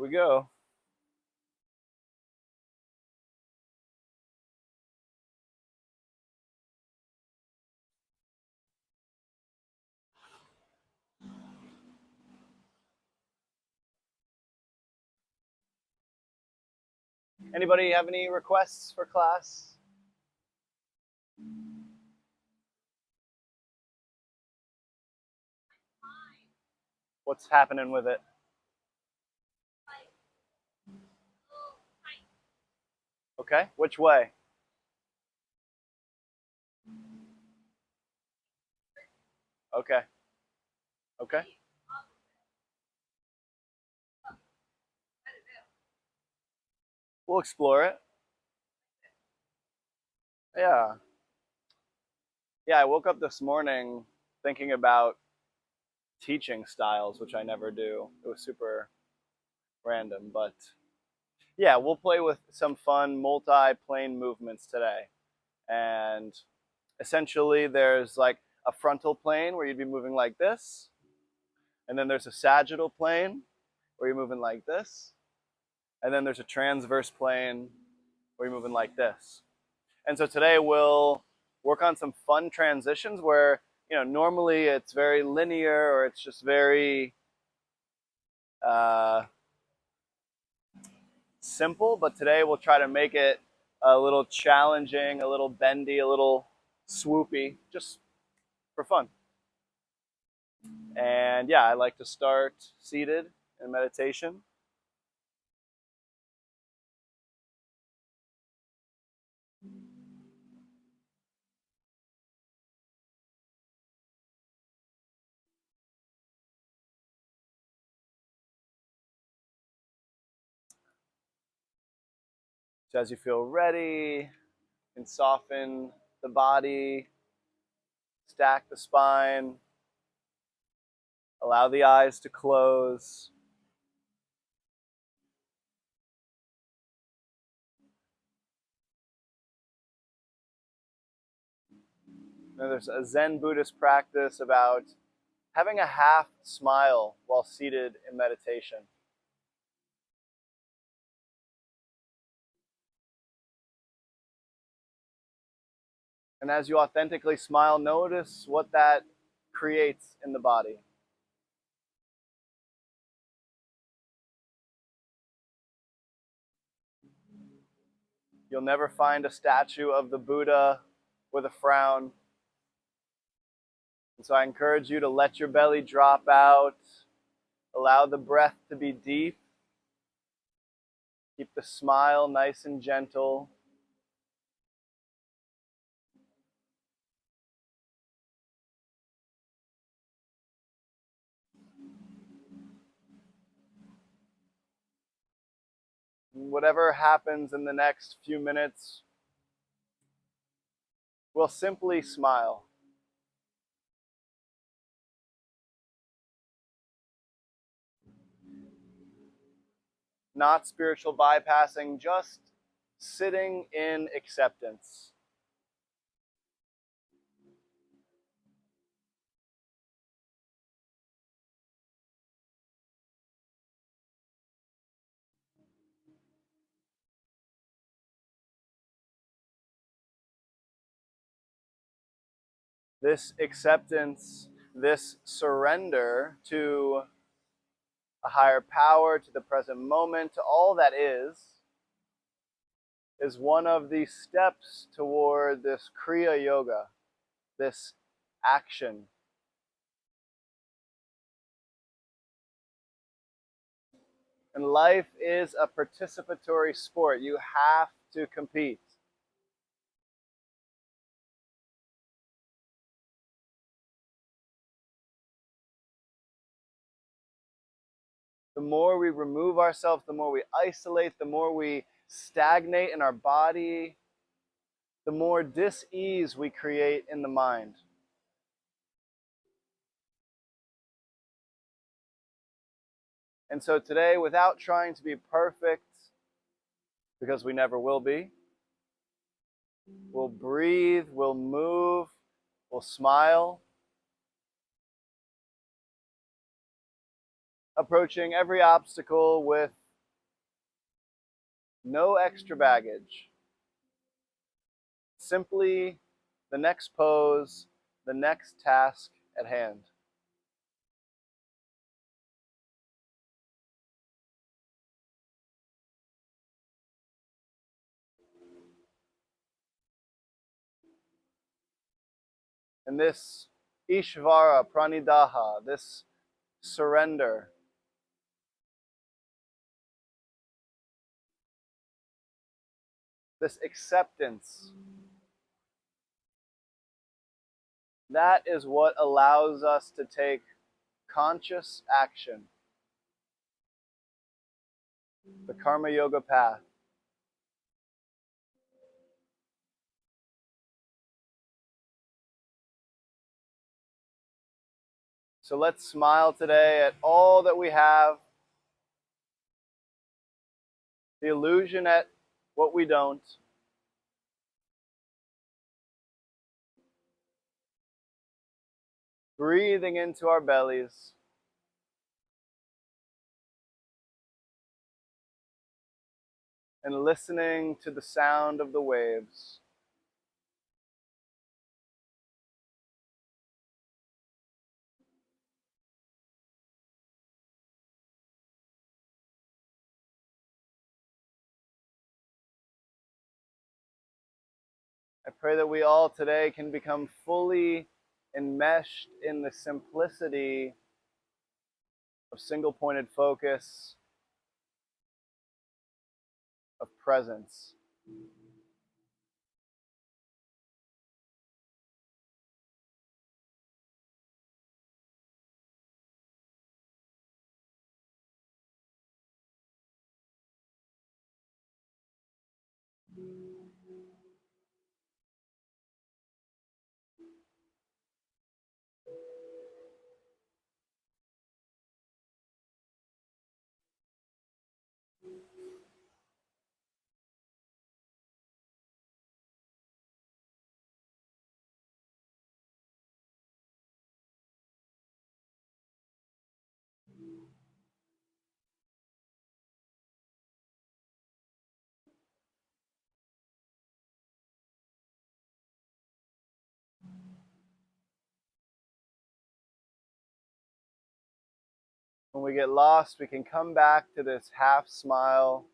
we go. Anybody have any requests for class? What's happening with it? Okay, which way? Okay. Okay. We'll explore it. Yeah. Yeah, I woke up this morning thinking about teaching styles, which I never do. It was super random, but yeah, we'll play with some fun multi-plane movements today. And essentially there's like a frontal plane where you'd be moving like this, and then there's a sagittal plane where you're moving like this, and then there's a transverse plane where you're moving like this. And so today we'll work on some fun transitions where, normally it's very linear or it's just very simple, but today we'll try to make it a little challenging, a little bendy, a little swoopy, just for fun. And yeah, I like to start seated in meditation. So as you feel ready, you can soften the body, stack the spine, allow the eyes to close. Now, there's a Zen Buddhist practice about having a half smile while seated in meditation. And as you authentically smile, notice what that creates in the body. You'll never find a statue of the Buddha with a frown. And so I encourage you to let your belly drop out. Allow the breath to be deep. Keep the smile nice and gentle. Whatever happens in the next few minutes, we'll simply smile. Not spiritual bypassing, just sitting in acceptance. This acceptance, this surrender to a higher power, to the present moment, to all that is one of the steps toward this Kriya Yoga, this action. And life is a participatory sport. You have to compete. The more we remove ourselves, the more we isolate, the more we stagnate in our body, the more dis-ease we create in the mind. And so today, without trying to be perfect, because we never will be, we'll breathe, we'll move, we'll smile, approaching every obstacle with No extra baggage. Simply the next pose, the next task at hand. And this Ishvara Pranidaha, this surrender, this acceptance, that is what allows us to take conscious action, the Karma Yoga path. So let's smile today at all that we have, the illusion at what we don't, breathing into our bellies, and listening to the sound of the waves. I pray that we all today can become fully enmeshed in the simplicity of single-pointed focus, of presence. When we get lost, we can come back to this half smile.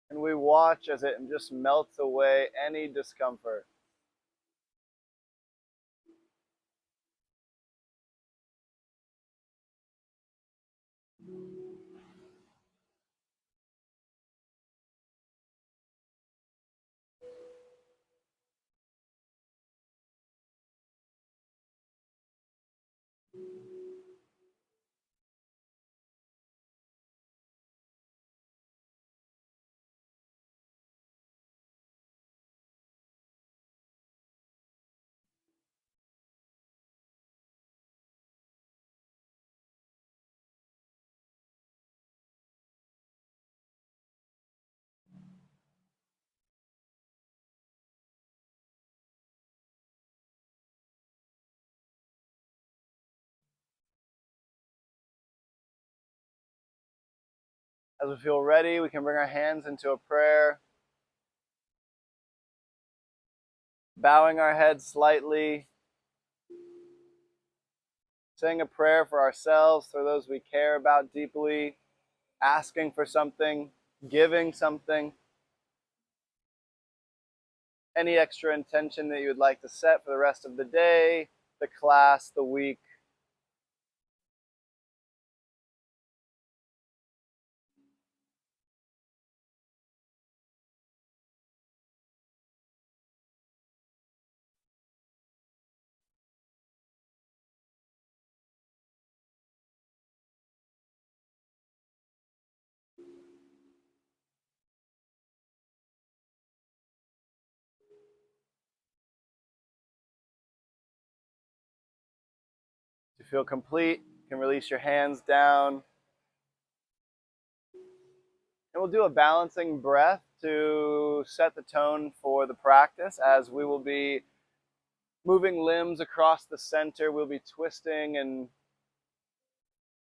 And we watch as it just melts away any discomfort. As we feel ready, we can bring our hands into a prayer, bowing our heads slightly, saying a prayer for ourselves, for those we care about deeply, asking for something, giving something, any extra intention that you would like to set for the rest of the day, the class, the week. To feel complete, you can release your hands down. And we'll do a balancing breath to set the tone for the practice, as we will be moving limbs across the center. We'll be twisting, and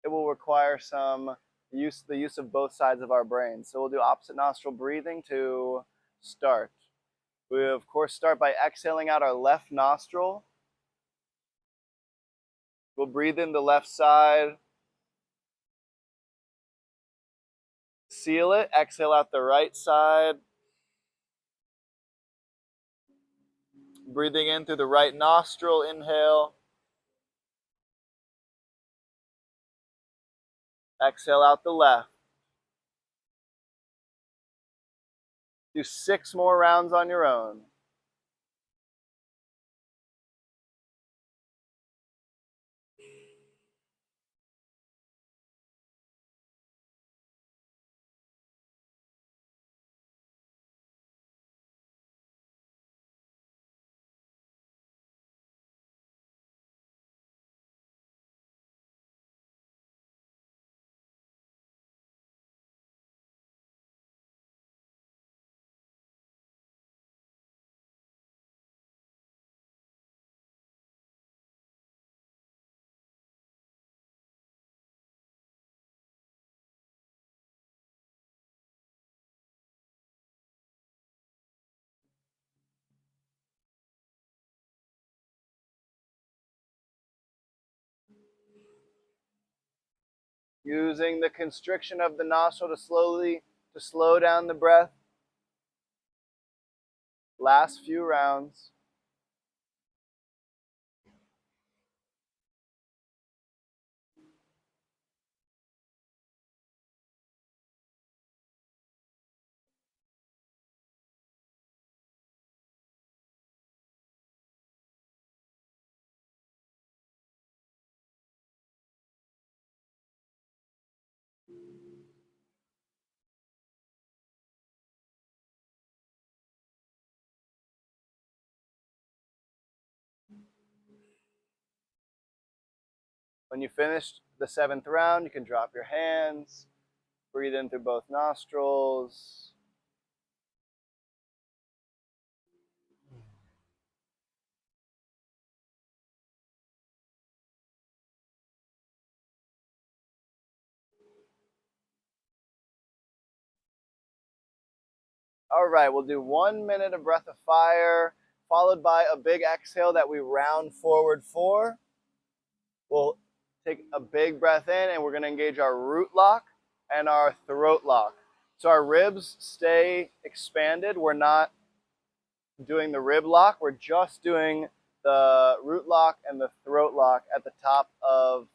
it will require the use of both sides of our brain. So we'll do opposite nostril breathing to start. We, of course, start by exhaling out our left nostril. We'll breathe in the left side. Seal it. Exhale out the right side. Breathing in through the right nostril. Inhale. Exhale out the left. Do 6 more rounds on your own. Using the constriction of the nostril to slow down the breath. Last few rounds. When you finish the 7th round, you can drop your hands, breathe in through both nostrils. All right, we'll do 1 minute of breath of fire, followed by a big exhale that we round forward for. We'll take a big breath in, and we're going to engage our root lock and our throat lock. So our ribs stay expanded. We're not doing the rib lock. We're just doing the root lock and the throat lock at the top of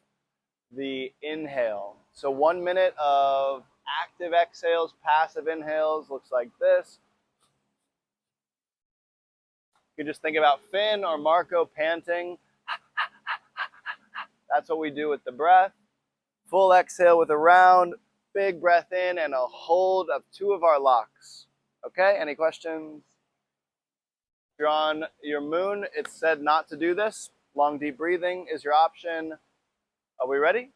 the inhale. So 1 minute of active exhales, passive inhales looks like this. You can just think about Finn or Marco panting. That's what we do with the breath. Full exhale with a round, big breath in, and a hold of 2 of our locks. Okay, any questions? If you're on your moon, it's said not to do this. Long, deep breathing is your option. Are we ready?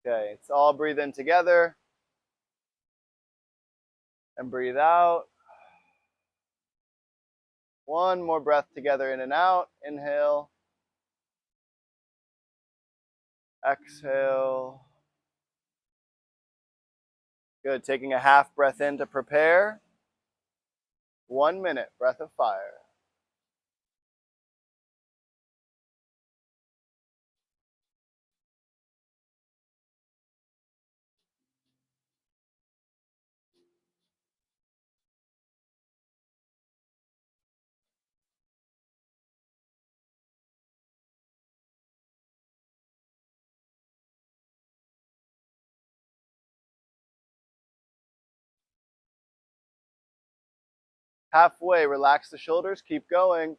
Okay, let's all breathe in together. And breathe out. 1 more breath together, in and out. Inhale. Exhale. Good. Taking a half breath in to prepare. 1 minute, breath of fire. Halfway, relax the shoulders, keep going.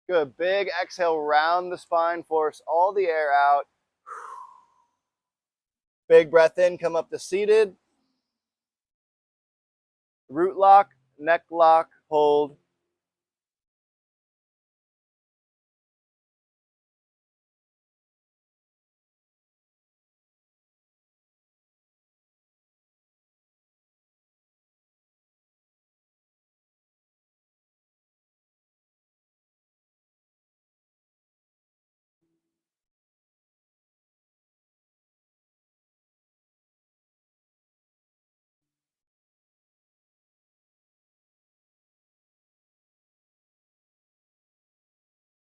Good. Big exhale, round the spine, force all the air out. Big breath in, come up to seated. Root lock, neck lock, hold.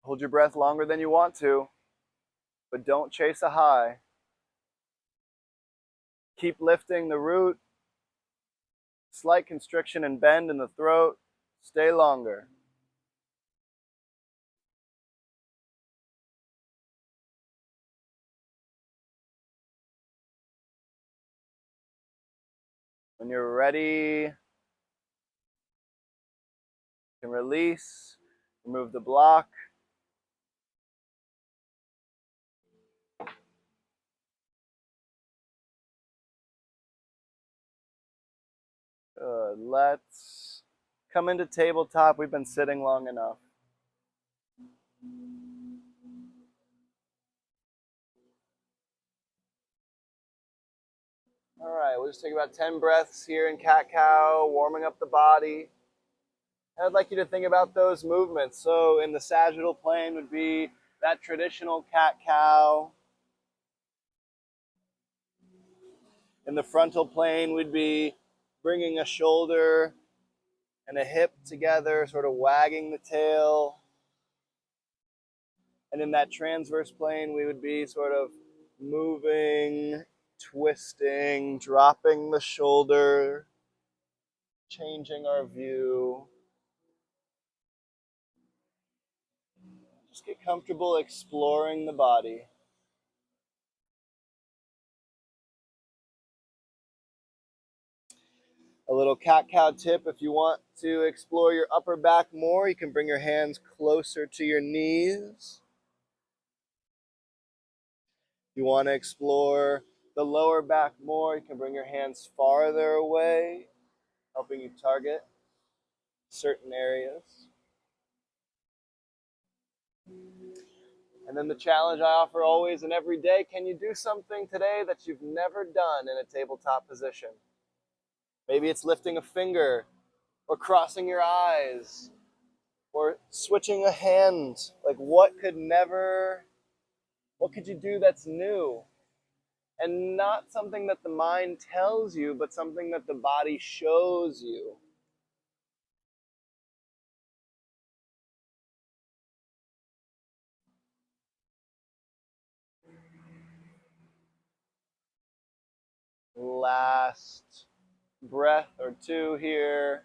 Hold your breath longer than you want to, but don't chase a high. Keep lifting the root. Slight constriction and bend in the throat. Stay longer. When you're ready, you can release, remove the block. Good. Let's come into tabletop. We've been sitting long enough. All right, we'll just take about 10 breaths here in cat-cow, warming up the body. And I'd like you to think about those movements. So in the sagittal plane would be that traditional cat-cow. In the frontal plane would be bringing a shoulder and a hip together, sort of wagging the tail. And in that transverse plane, we would be sort of moving, twisting, dropping the shoulder, changing our view. Just get comfortable exploring the body. A little cat-cow tip, if you want to explore your upper back more, you can bring your hands closer to your knees. If you want to explore the lower back more, you can bring your hands farther away, helping you target certain areas. And then the challenge I offer always and every day, can you do something today that you've never done in a tabletop position? Maybe it's lifting a finger, or crossing your eyes, or switching a hand. Like what could you do that's new? And not something that the mind tells you, but something that the body shows you. Last breath or two here.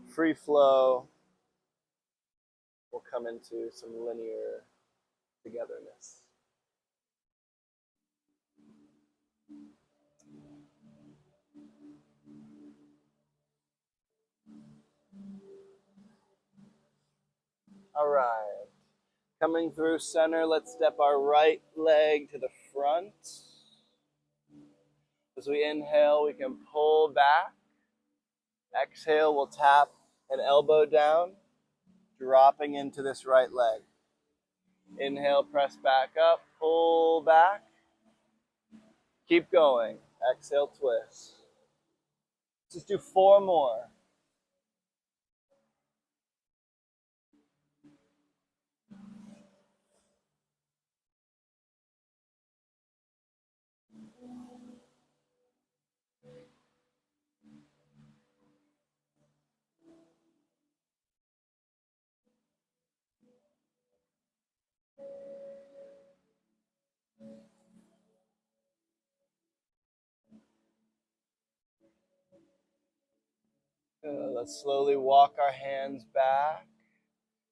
Free flow. We'll come into some linear togetherness. All right. Coming through center, let's step our right leg to the front. As we inhale, we can pull back. Exhale, we'll tap an elbow down, dropping into this right leg. Inhale, press back up, pull back. Keep going. Exhale, twist. Let's just do 4 more. Let's slowly walk our hands back,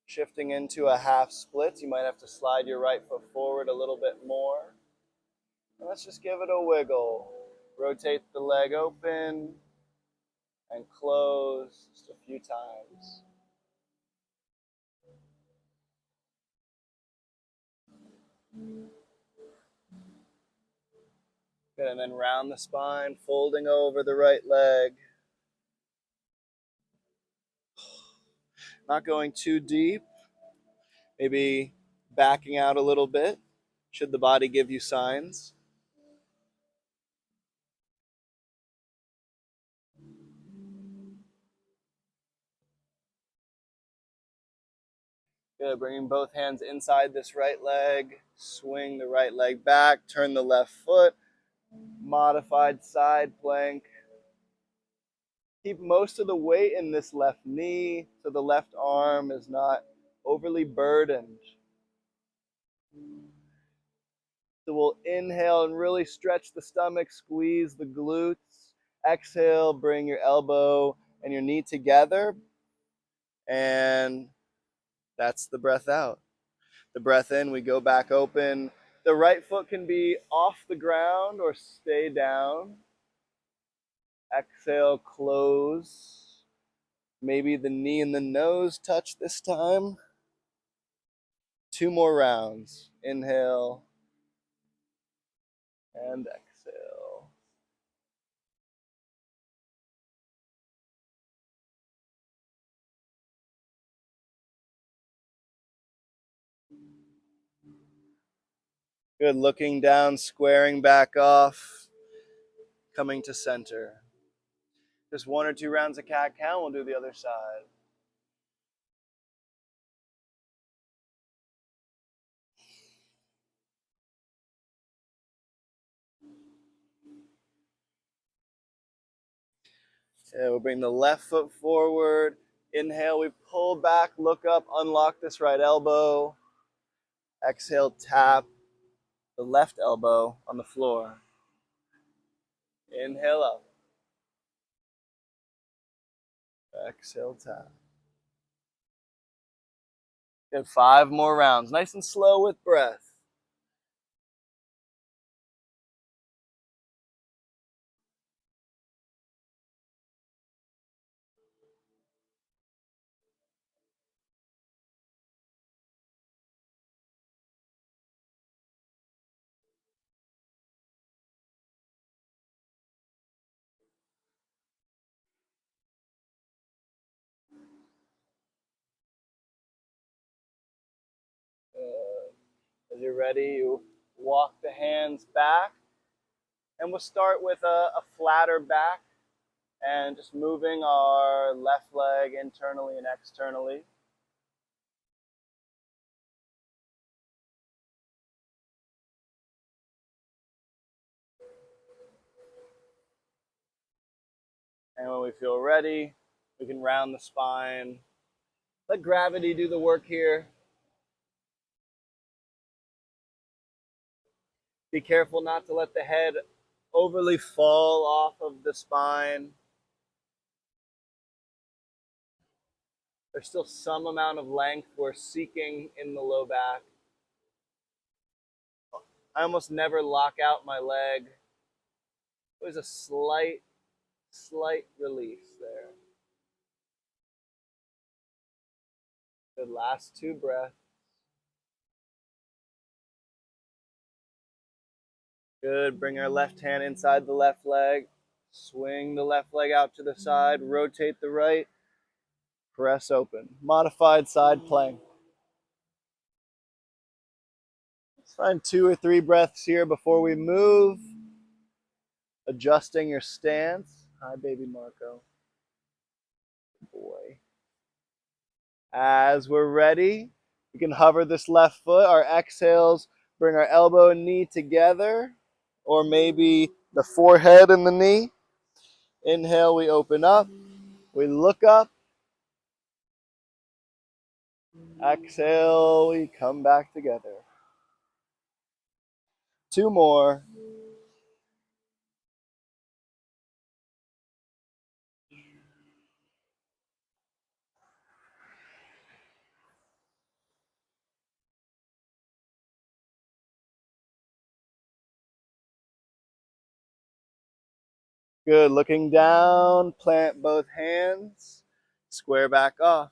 shifting into a half split. You might have to slide your right foot forward a little bit more. And let's just give it a wiggle. Rotate the leg open and close just a few times. Good, and then round the spine, folding over the right leg. Not going too deep. Maybe backing out a little bit, should the body give you signs. Good, bringing both hands inside this right leg. Swing the right leg back, turn the left foot. Modified side plank. Keep most of the weight in this left knee so the left arm is not overly burdened. So we'll inhale and really stretch the stomach, squeeze the glutes. Exhale, bring your elbow and your knee together. And that's the breath out. The breath in, we go back open. The right foot can be off the ground or stay down. Exhale, close. Maybe the knee and the nose touch this time. 2 more rounds. Inhale and exhale. Good, looking down, squaring back off, coming to center. Just 1 or 2 rounds of cat-cow, we'll do the other side. Yeah, we'll bring the left foot forward. Inhale, we pull back, look up, unlock this right elbow. Exhale, tap the left elbow on the floor. Inhale up. Exhale, tap. Good, 5 more rounds. Nice and slow with breath. As you're ready, you walk the hands back. And we'll start with a flatter back and just moving our left leg internally and externally. And when we feel ready, we can round the spine. Let gravity do the work here. Be careful not to let the head overly fall off of the spine. There's still some amount of length we're seeking in the low back. I almost never lock out my leg. There's a slight release there. Good, last 2 breaths. Good, bring our left hand inside the left leg. Swing the left leg out to the side, rotate the right, press open. Modified side plank. Let's find 2 or 3 breaths here before we move. Adjusting your stance. Hi, baby Marco. Good boy. As we're ready, we can hover this left foot. Our exhales bring our elbow and knee together, or maybe the forehead and the knee. Inhale, we open up. We look up. Exhale, we come back together. 2 more. Good, looking down, plant both hands, square back off.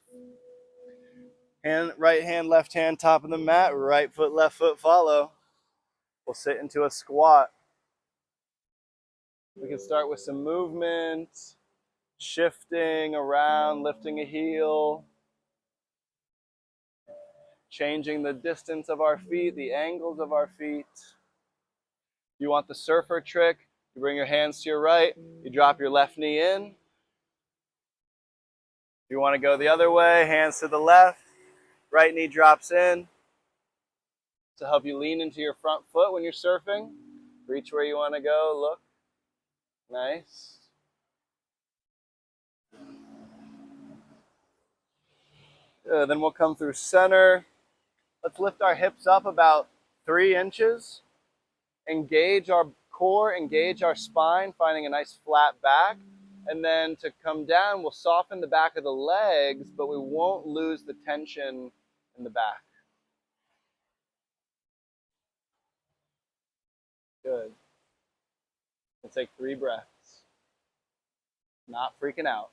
Right hand, left hand, top of the mat, right foot, left foot, follow. We'll sit into a squat. We can start with some movement, shifting around, lifting a heel, changing the distance of our feet, the angles of our feet. If you want the surfer trick, you bring your hands to your right, you drop your left knee in. If you want to go the other way, hands to the left, right knee drops in to help you lean into your front foot when you're surfing. Reach where you want to go, look. Nice. Good. Then we'll come through center. Let's lift our hips up about 3 inches. Engage our core, engage our spine, finding a nice flat back. And then to come down, we'll soften the back of the legs, but we won't lose the tension in the back. Good. We'll take 3 breaths. Not freaking out.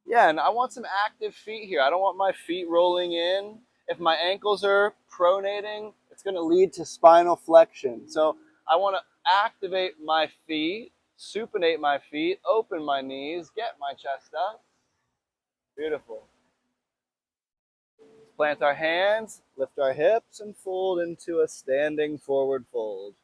Yeah, and I want some active feet here. I don't want my feet rolling in. If my ankles are pronating, it's going to lead to spinal flexion. So I want to activate my feet, supinate my feet, open my knees, get my chest up. Beautiful. Plant our hands, lift our hips, and fold into a standing forward fold.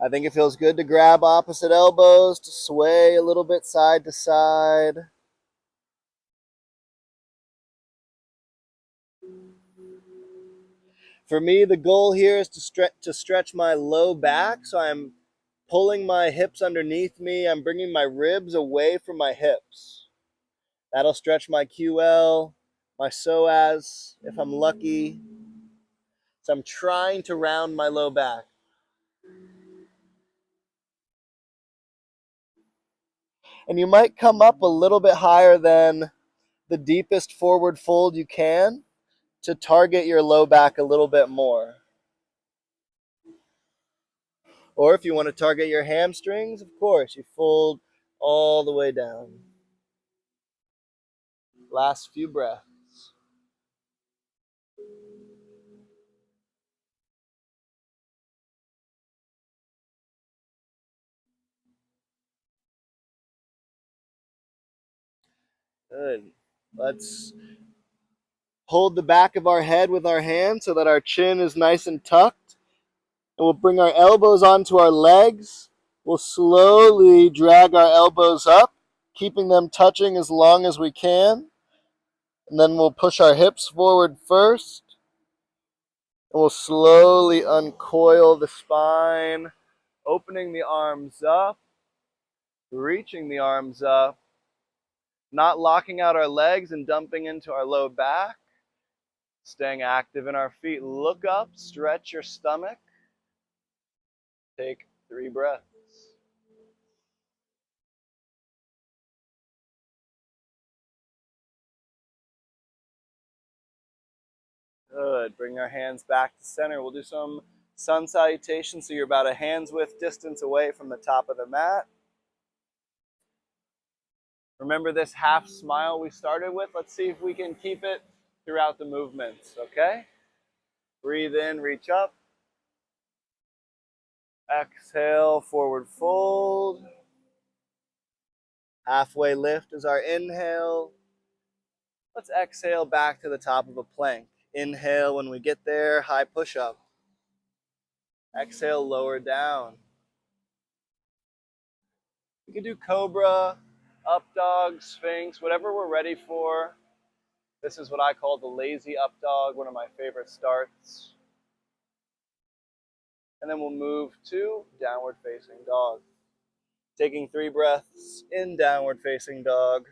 I think it feels good to grab opposite elbows, to sway a little bit side to side. For me, the goal here is to stretch my low back, so I'm pulling my hips underneath me. I'm bringing my ribs away from my hips. That'll stretch my QL, my psoas, if I'm lucky. So I'm trying to round my low back. And you might come up a little bit higher than the deepest forward fold you can to target your low back a little bit more. Or if you want to target your hamstrings, of course, you fold all the way down. Last few breaths. Good. Let's hold the back of our head with our hands so that our chin is nice and tucked. And we'll bring our elbows onto our legs. We'll slowly drag our elbows up, keeping them touching as long as we can. And then we'll push our hips forward first. And we'll slowly uncoil the spine, opening the arms up, reaching the arms up, not locking out our legs and dumping into our low back. Staying active in our feet. Look up, stretch your stomach. Take 3 breaths. Good. Bring our hands back to center. We'll do some sun salutation, so you're about a hand's width distance away from the top of the mat. Remember this half smile we started with? Let's see if we can keep it throughout the movements, okay? Breathe in, reach up. Exhale, forward fold. Halfway lift is our inhale. Let's exhale back to the top of a plank. Inhale when we get there, high push-up. Exhale, lower down. We can do cobra, up dog, sphinx, whatever we're ready for. This is what I call the lazy up dog, one of my favorite starts. And then we'll move to downward facing dog. Taking 3 breaths in downward facing dog.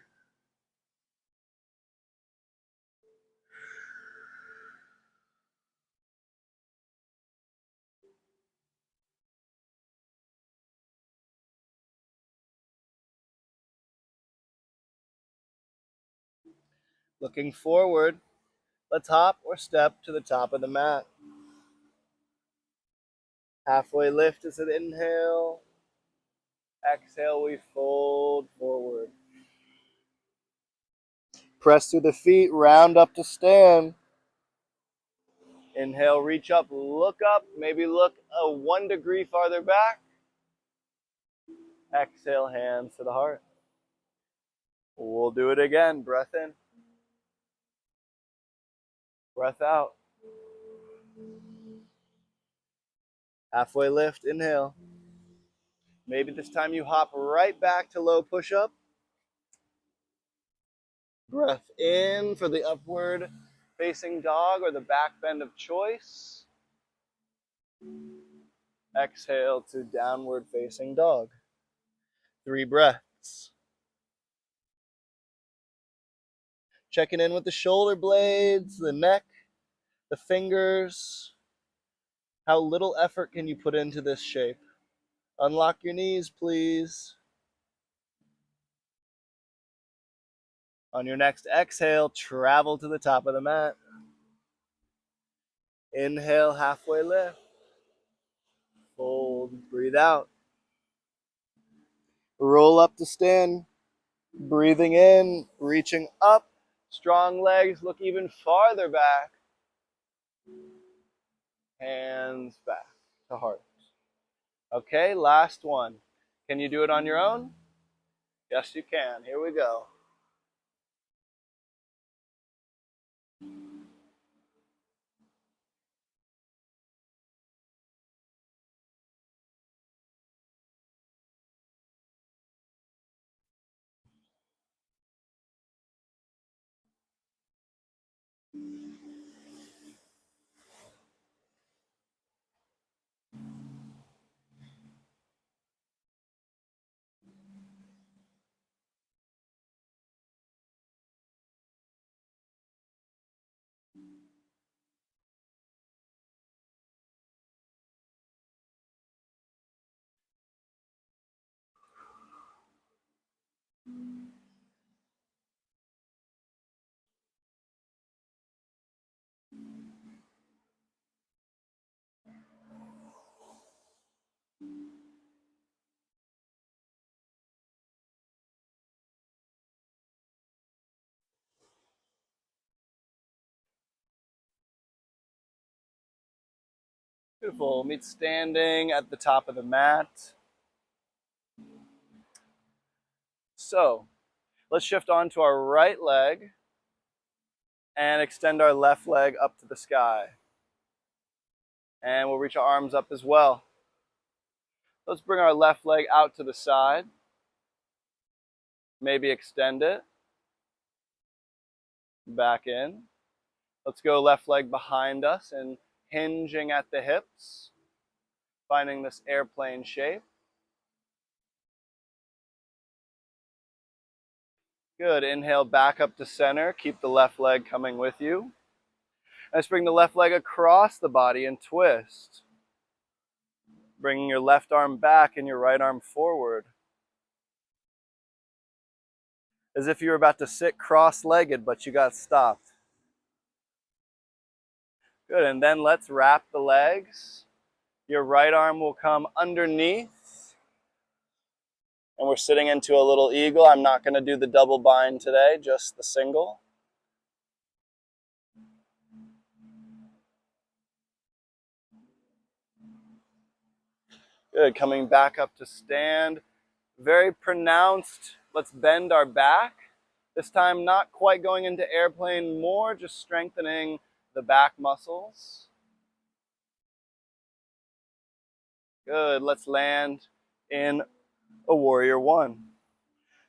Looking forward, let's hop or step to the top of the mat. Halfway lift is an inhale. Exhale, we fold forward. Press through the feet, round up to stand. Inhale, reach up, look up, maybe look 1 degree farther back. Exhale, hands to the heart. We'll do it again. Breath in. Breath out. Halfway lift, inhale. Maybe this time you hop right back to low push-up. Breath in for the upward facing dog or the back bend of choice. Exhale to downward facing dog. 3 breaths. Checking in with the shoulder blades, the neck, the fingers. How little effort can you put into this shape? Unlock your knees, please. On your next exhale, travel to the top of the mat. Inhale, halfway lift. Fold, breathe out. Roll up to stand. Breathing in, reaching up. Strong legs, look even farther back. Hands back to heart. Okay, last one. Can you do it on your own? Yes, you can. Here we go. Beautiful. Meet standing at the top of the mat. So, let's shift on to our right leg and extend our left leg up to the sky. And we'll reach our arms up as well. Let's bring our left leg out to the side. Maybe extend it. Back in. Let's go left leg behind us and hinging at the hips. Finding this airplane shape. Good. Inhale back up to center. Keep the left leg coming with you. Let's bring the left leg across the body and twist. Bringing your left arm back and your right arm forward. As if you were about to sit cross-legged, but you got stopped. Good, and then let's wrap the legs. Your right arm will come underneath. And we're sitting into a little eagle. I'm not going to do the double bind today, just the single. Good, coming back up to stand. Very pronounced. Let's bend our back. This time not quite going into airplane, more just strengthening the back muscles. Good, let's land in a warrior one.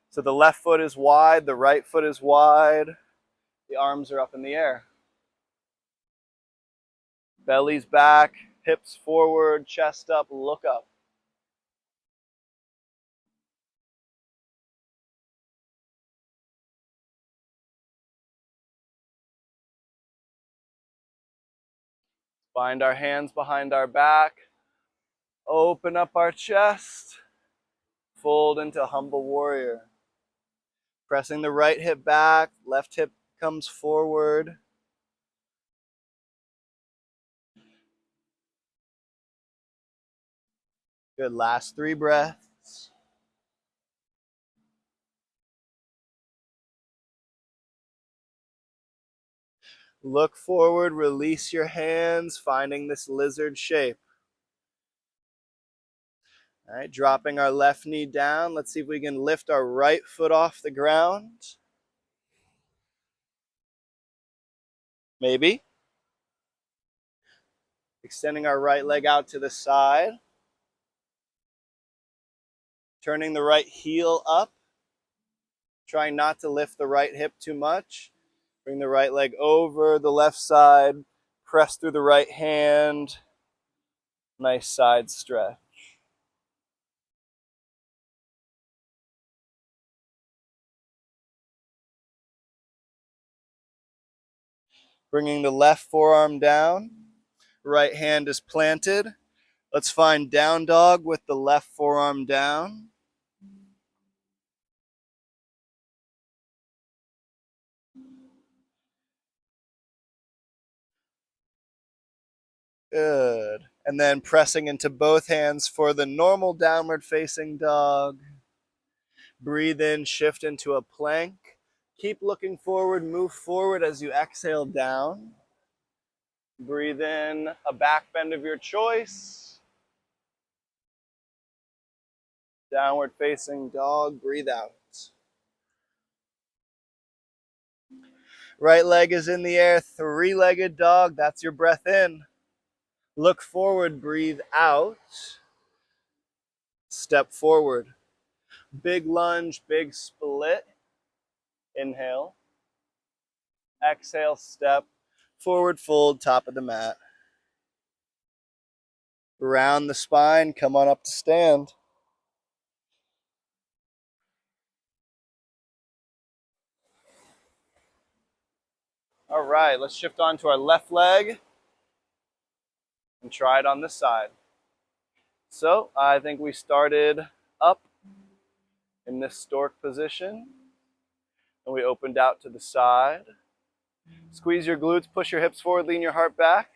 So the left foot is wide, the right foot is wide. The arms are up in the air. Belly's back, hips forward, chest up, look up. Bind our hands behind our back. Open up our chest. Fold into humble warrior. Pressing the right hip back, left hip comes forward. Good, last 3 breaths. Look forward, release your hands, finding this lizard shape. All right, dropping our left knee down. Let's see if we can lift our right foot off the ground. Maybe. Extending our right leg out to the side. Turning the right heel up. Trying not to lift the right hip too much. Bring the right leg over the left side. Press through the right hand. Nice side stretch. Bringing the left forearm down. Right hand is planted. Let's find down dog with the left forearm down. Good. And then pressing into both hands for the normal downward facing dog. Breathe in, shift into a plank. Keep looking forward, move forward as you exhale down. Breathe in a back bend of your choice. Downward facing dog, breathe out. Right leg is in the air, three-legged dog, that's your breath in. Look forward, breathe out. Step forward. Big lunge, big split. Inhale. Exhale, step. Forward fold, top of the mat. Round the spine, come on up to stand. All right, let's shift on to our left leg and try it on this side. So I think we started up in this stork position and we opened out to the side. Squeeze your glutes, push your hips forward, lean your heart back.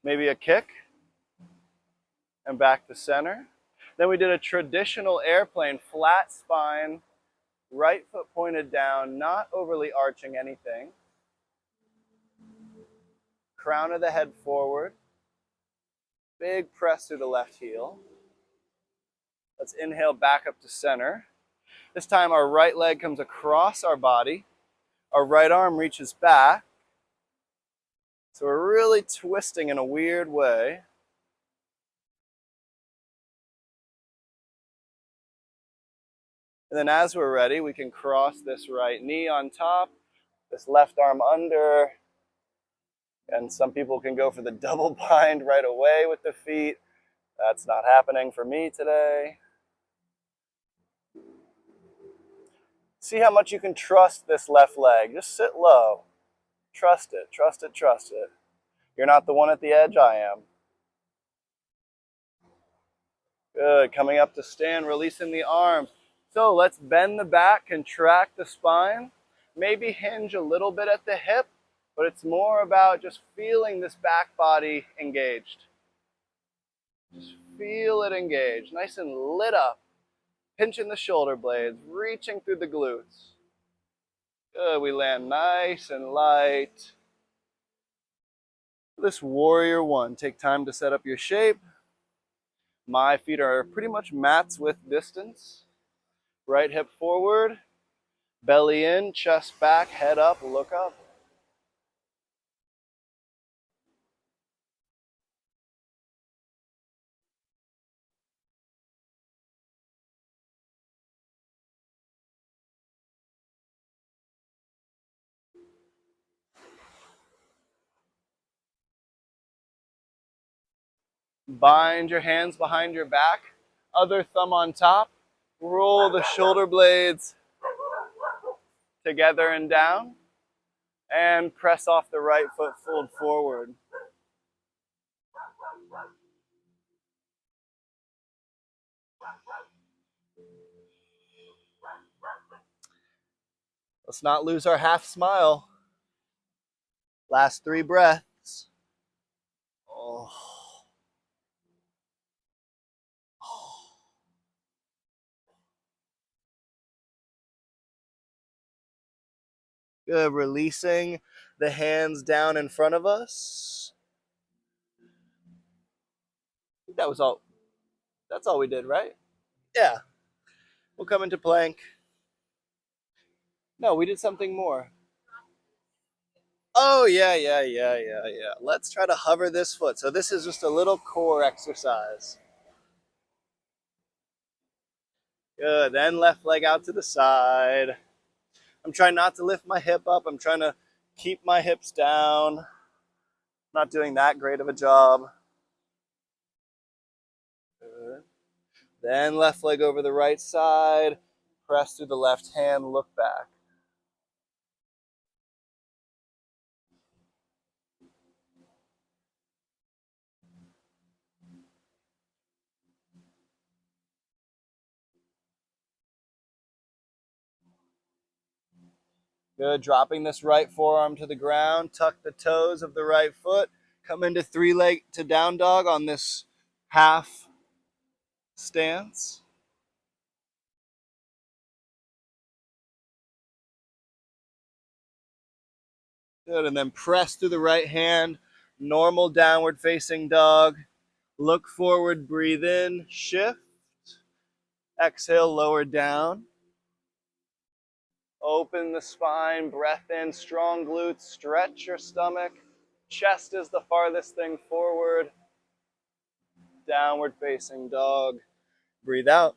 Maybe a kick and back to center. Then we did a traditional airplane, flat spine, right foot pointed down, not overly arching anything. Crown of the head forward. Big press through the left heel. Let's inhale back up to center. This time our right leg comes across our body. Our right arm reaches back. So we're really twisting in a weird way. And then as we're ready, we can cross this right knee on top, this left arm under, and some people can go for the double bind right away with the feet. That's not happening for me today. See how much you can trust this left leg. Just sit low. Trust it, trust it, trust it. You're not the one at the edge, I am. Good, coming up to stand, releasing the arms. So let's bend the back, contract the spine. Maybe hinge a little bit at the hip, but it's more about just feeling this back body engaged. Just feel it engaged, nice and lit up. Pinching the shoulder blades, reaching through the glutes. Good, we land nice and light. This warrior one, take time to set up your shape. My feet are pretty much mats with distance. Right hip forward, belly in, chest back, head up, look up. Bind your hands behind your back, other thumb on top. Roll the shoulder blades together and down. And press off the right foot, fold forward. Let's not lose our half smile. Last 3 breaths. Oh. Good, releasing the hands down in front of us. I think that was all. That's all we did, right? Yeah. We'll come into plank. No, we did something more. Oh, yeah. Let's try to hover this foot. So this is just a little core exercise. Good. Then left leg out to the side. I'm trying not to lift my hip up. I'm trying to keep my hips down. Not doing that great of a job. Good. Then left leg over the right side. Press through the left hand, look back. Good. Dropping this right forearm to the ground. Tuck the toes of the right foot. Come into three leg to down dog on this half stance. Good. And then press through the right hand. Normal downward facing dog. Look forward, breathe in, shift. Exhale, lower down. Open the spine, breath in, strong glutes, stretch your stomach. Chest is the farthest thing forward. Downward facing dog. Breathe out.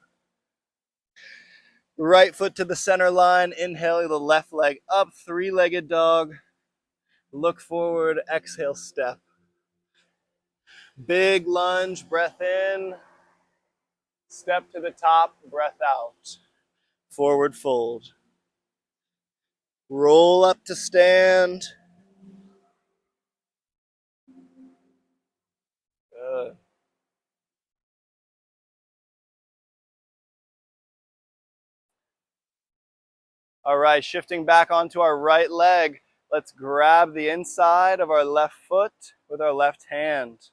Right foot to the center line. Inhale the left leg up, three-legged dog. Look forward, exhale, step. Big lunge, breath in. Step to the top, breath out. Forward fold. Roll up to stand. Good. All right, shifting back onto our right leg. Let's grab the inside of our left foot with our left hand.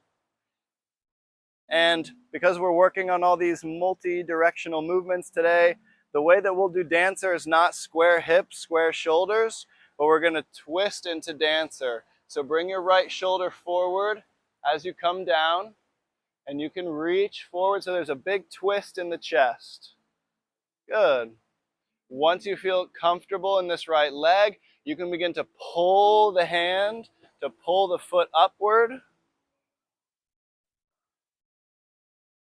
And because we're working on all these multi-directional movements today, the way that we'll do dancer is not square hips, square shoulders, but we're going to twist into dancer. So bring your right shoulder forward as you come down, and you can reach forward so there's a big twist in the chest. Good. Once you feel comfortable in this right leg, you can begin to pull the hand, to pull the foot upward.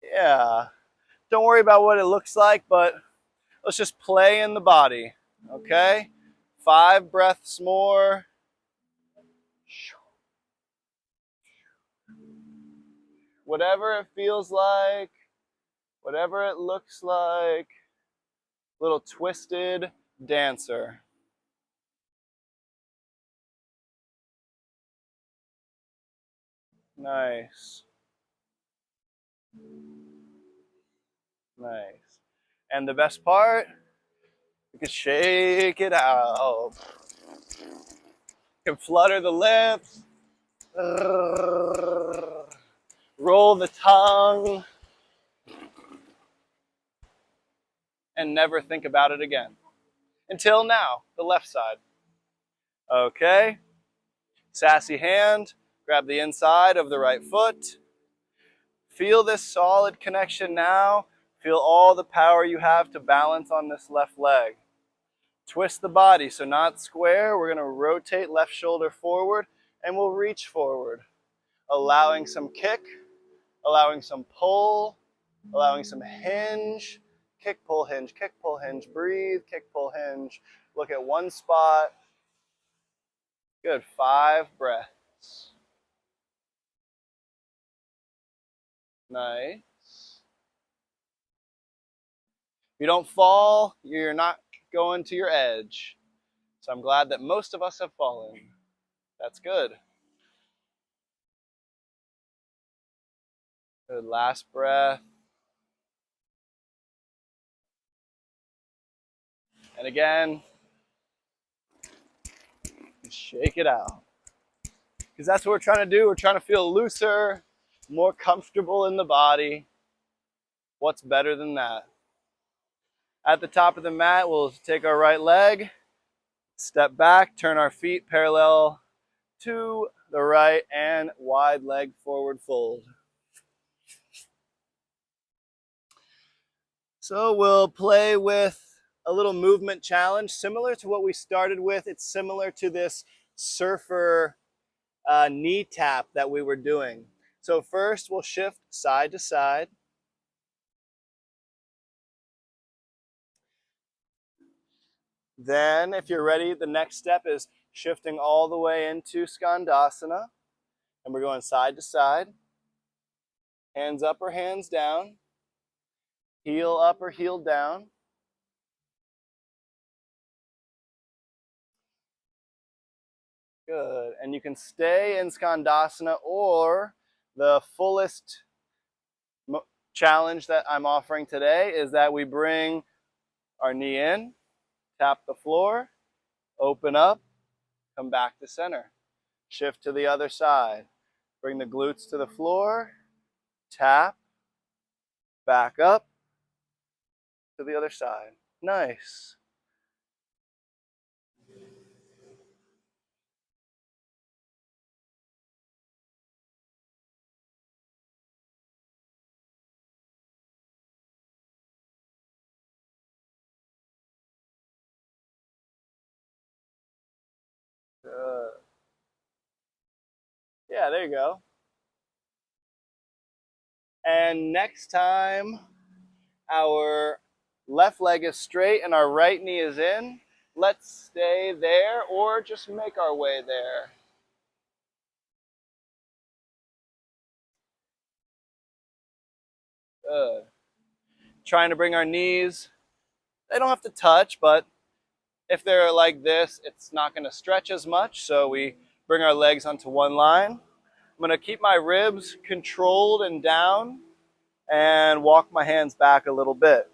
Yeah. Don't worry about what it looks like, but let's just play in the body, okay? 5 breaths more. Whatever it feels like, whatever it looks like, little twisted dancer. Nice. Nice. And the best part, you can shake it out. You can flutter the lips. Roll the tongue. And never think about it again. Until now, the left side. Okay. Sassy hand. Grab the inside of the right foot. Feel this solid connection now. Feel all the power you have to balance on this left leg. Twist the body, so not square. We're going to rotate left shoulder forward, and we'll reach forward. Allowing some kick, allowing some pull, allowing some hinge. Kick, pull, hinge, breathe, kick, pull, hinge. Look at one spot. Good, 5 breaths. Nice. If you don't fall, you're not going to your edge. So I'm glad that most of us have fallen. That's good. Good, last breath. And again, shake it out. Because that's what we're trying to do. We're trying to feel looser, more comfortable in the body. What's better than that? At the top of the mat, we'll take our right leg, step back, turn our feet parallel to the right, and wide leg forward fold. So we'll play with a little movement challenge similar to what we started with. It's similar to this surfer knee tap that we were doing. So first we'll shift side to side. Then if you're ready, the next step is shifting all the way into Skandasana. And we're going side to side. Hands up or hands down. Heel up or heel down. Good. And you can stay in Skandasana, or the fullest challenge that I'm offering today is that we bring our knee in, tap the floor, open up, come back to center. Shift to the other side. Bring the glutes to the floor, tap, back up to the other side. Nice. Good. Yeah, there you go. And next time our left leg is straight and our right knee is in, let's stay there or just make our way there. Good. Trying to bring our knees, they don't have to touch, but if they're like this, it's not going to stretch as much, so we bring our legs onto one line. I'm going to keep my ribs controlled and down and walk my hands back a little bit.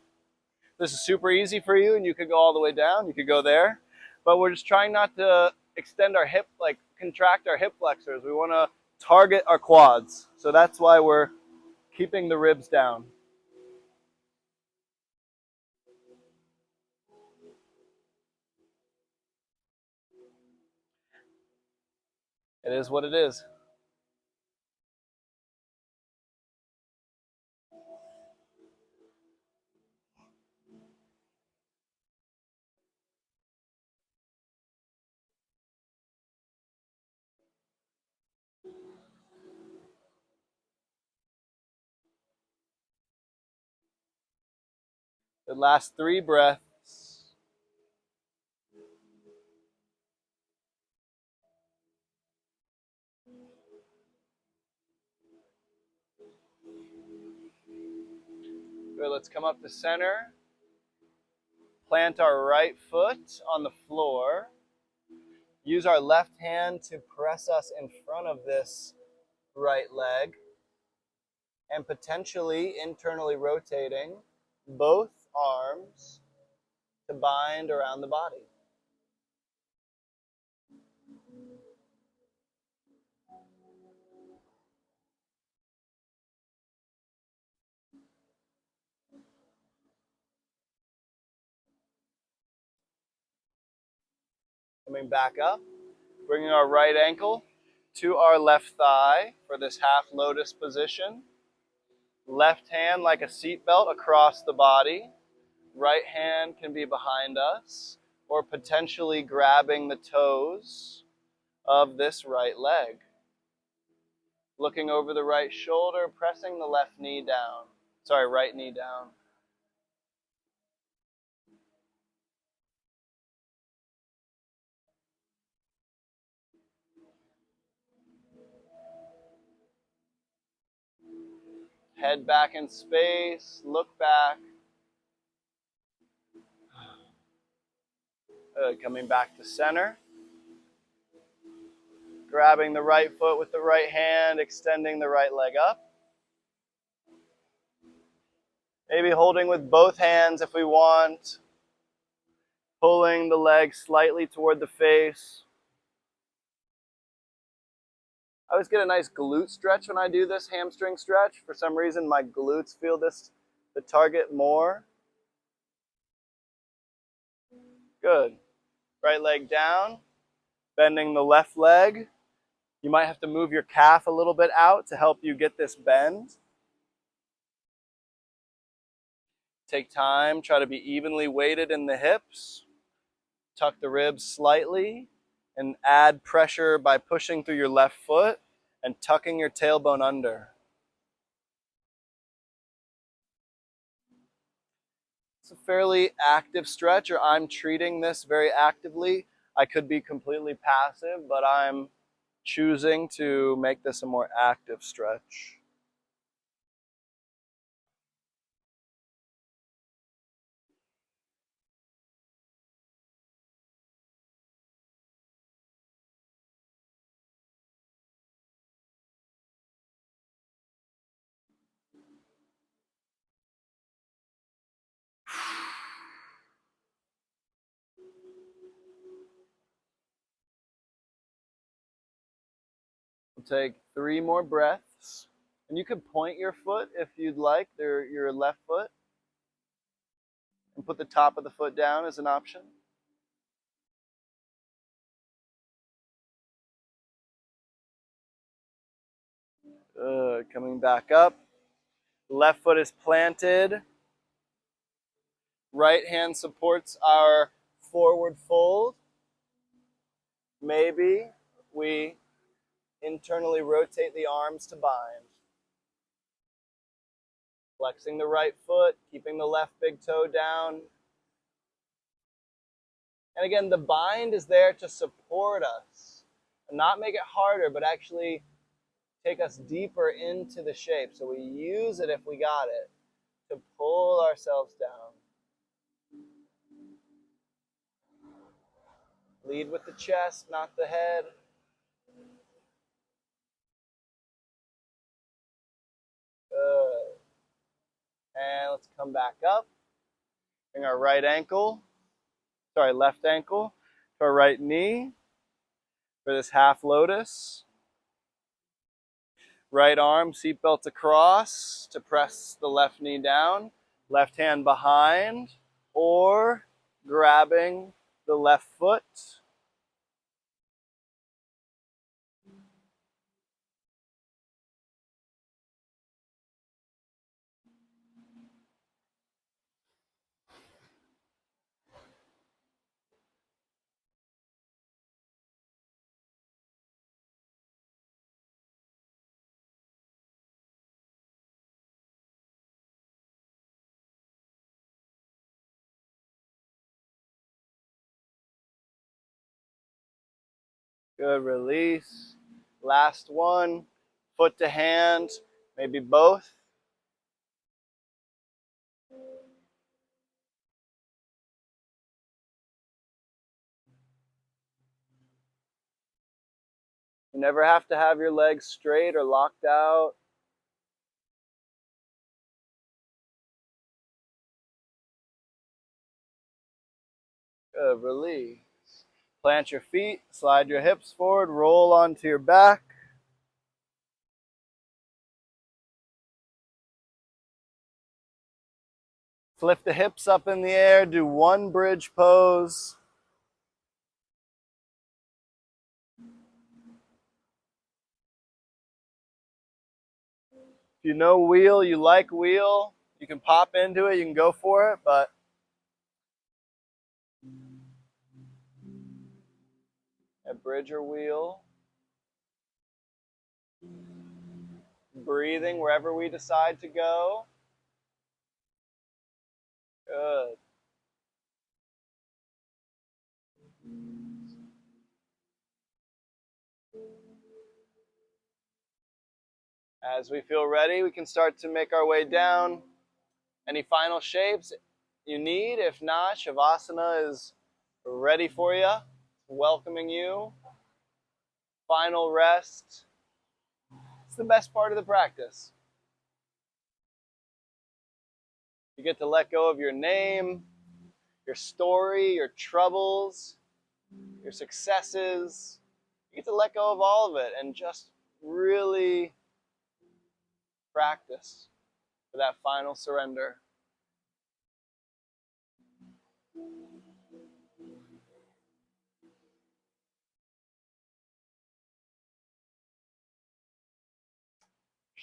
This is super easy for you, and you could go all the way down, you could go there, but we're just trying not to extend our hip, like contract our hip flexors. We want to target our quads, so that's why we're keeping the ribs down. It is what it is. The last 3 breaths. Good, let's come up to center. Plant our right foot on the floor. Use our left hand to press us in front of this right leg, and potentially internally rotating both arms to bind around the body. Coming back up, bringing our right ankle to our left thigh for this half lotus position. Left hand like a seat belt across the body. Right hand can be behind us, or potentially grabbing the toes of this right leg. Looking over the right shoulder, pressing the left knee down. Sorry, right knee down. Head back in space, look back. Good, coming back to center. Grabbing the right foot with the right hand, extending the right leg up. Maybe holding with both hands if we want. Pulling the leg slightly toward the face. I always get a nice glute stretch when I do this hamstring stretch. For some reason, my glutes feel the target more. Good. Right leg down, bending the left leg, You might have to move your calf a little bit out to help you get this bend. Take time, try to be evenly weighted in the hips. Tuck the ribs slightly and add pressure by pushing through your left foot and tucking your tailbone under. It's a fairly active stretch, or I'm treating this very actively. I could be completely passive, but I'm choosing to make this a more active stretch. We'll take 3 more breaths. And you could point your foot if you'd like, your left foot, and put the top of the foot down as an option. Good. Coming back up. Left foot is planted. Right hand supports our forward fold. Maybe we internally rotate the arms to bind. Flexing the right foot, keeping the left big toe down. And again, the bind is there to support us and not make it harder, but actually take us deeper into the shape. So we use it if we got it to pull ourselves down. Lead with the chest, not the head. Good. And let's come back up. Bring our left ankle to our right knee for this half lotus. Right arm, seatbelt across to press the left knee down. Left hand behind, or grabbing the left foot. Good, release. Last one, foot to hand, maybe both. You never have to have your legs straight or locked out. Good, release. Plant your feet, slide your hips forward, roll onto your back. Lift the hips up in the air, do one bridge pose. If you know wheel, you like wheel, you can pop into it, you can go for it, but a bridge or wheel. Breathing wherever we decide to go. Good. As we feel ready, we can start to make our way down. Any final shapes you need? If not, shavasana is ready for you, welcoming you. Final rest. It's the best part of the practice. You get to let go of your name, your story, your troubles, your successes. You get to let go of all of it and just really practice for that final surrender.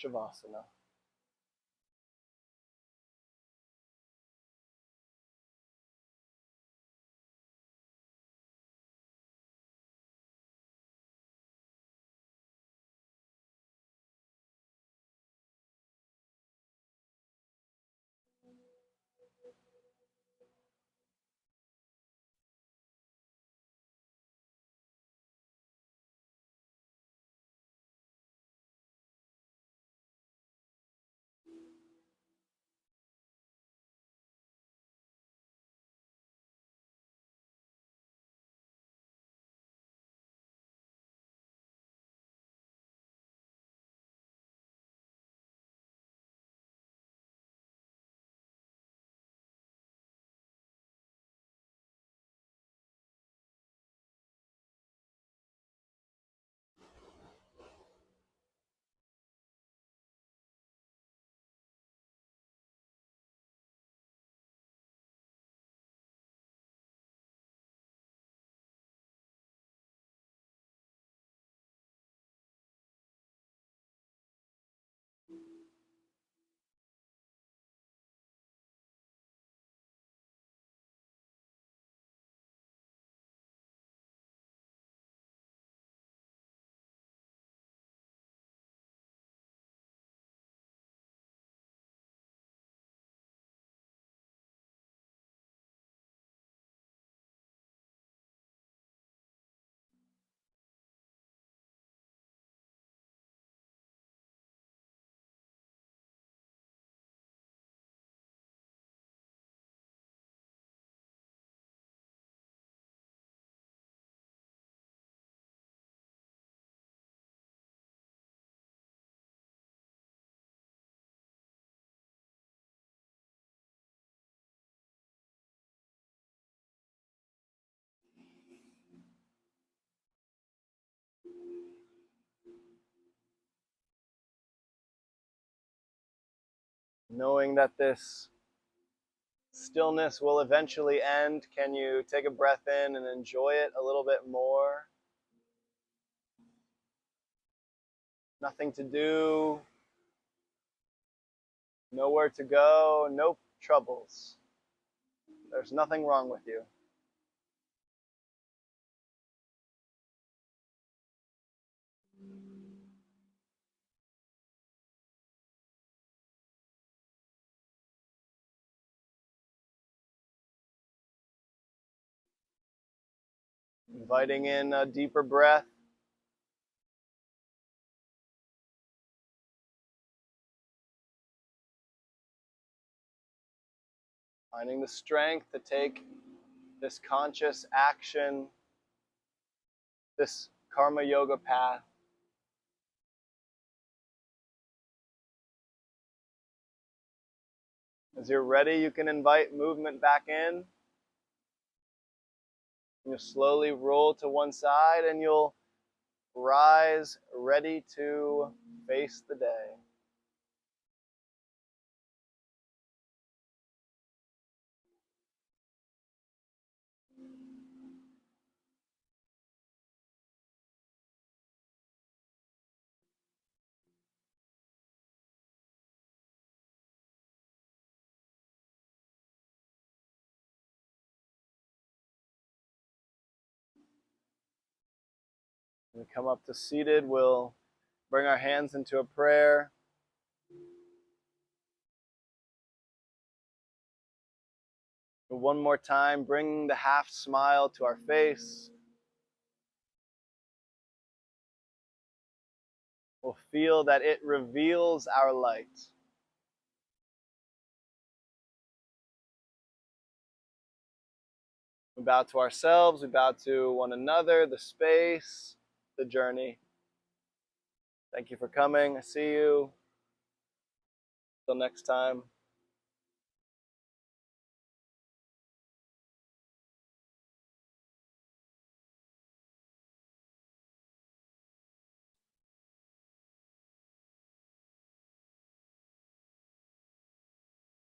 shavasana. Knowing that this stillness will eventually end, can you take a breath in and enjoy it a little bit more? Nothing to do, nowhere to go, no troubles. There's nothing wrong with you. Inviting in a deeper breath. Finding the strength to take this conscious action, this karma yoga path. As you're ready, you can invite movement back in. You'll slowly roll to one side and you'll rise ready to face the day. When we come up to seated, we'll bring our hands into a prayer. One more time, bring the half smile to our face. We'll feel that it reveals our light. We bow to ourselves, we bow to one another, the space, the journey. Thank you for coming. I see you. Till next time.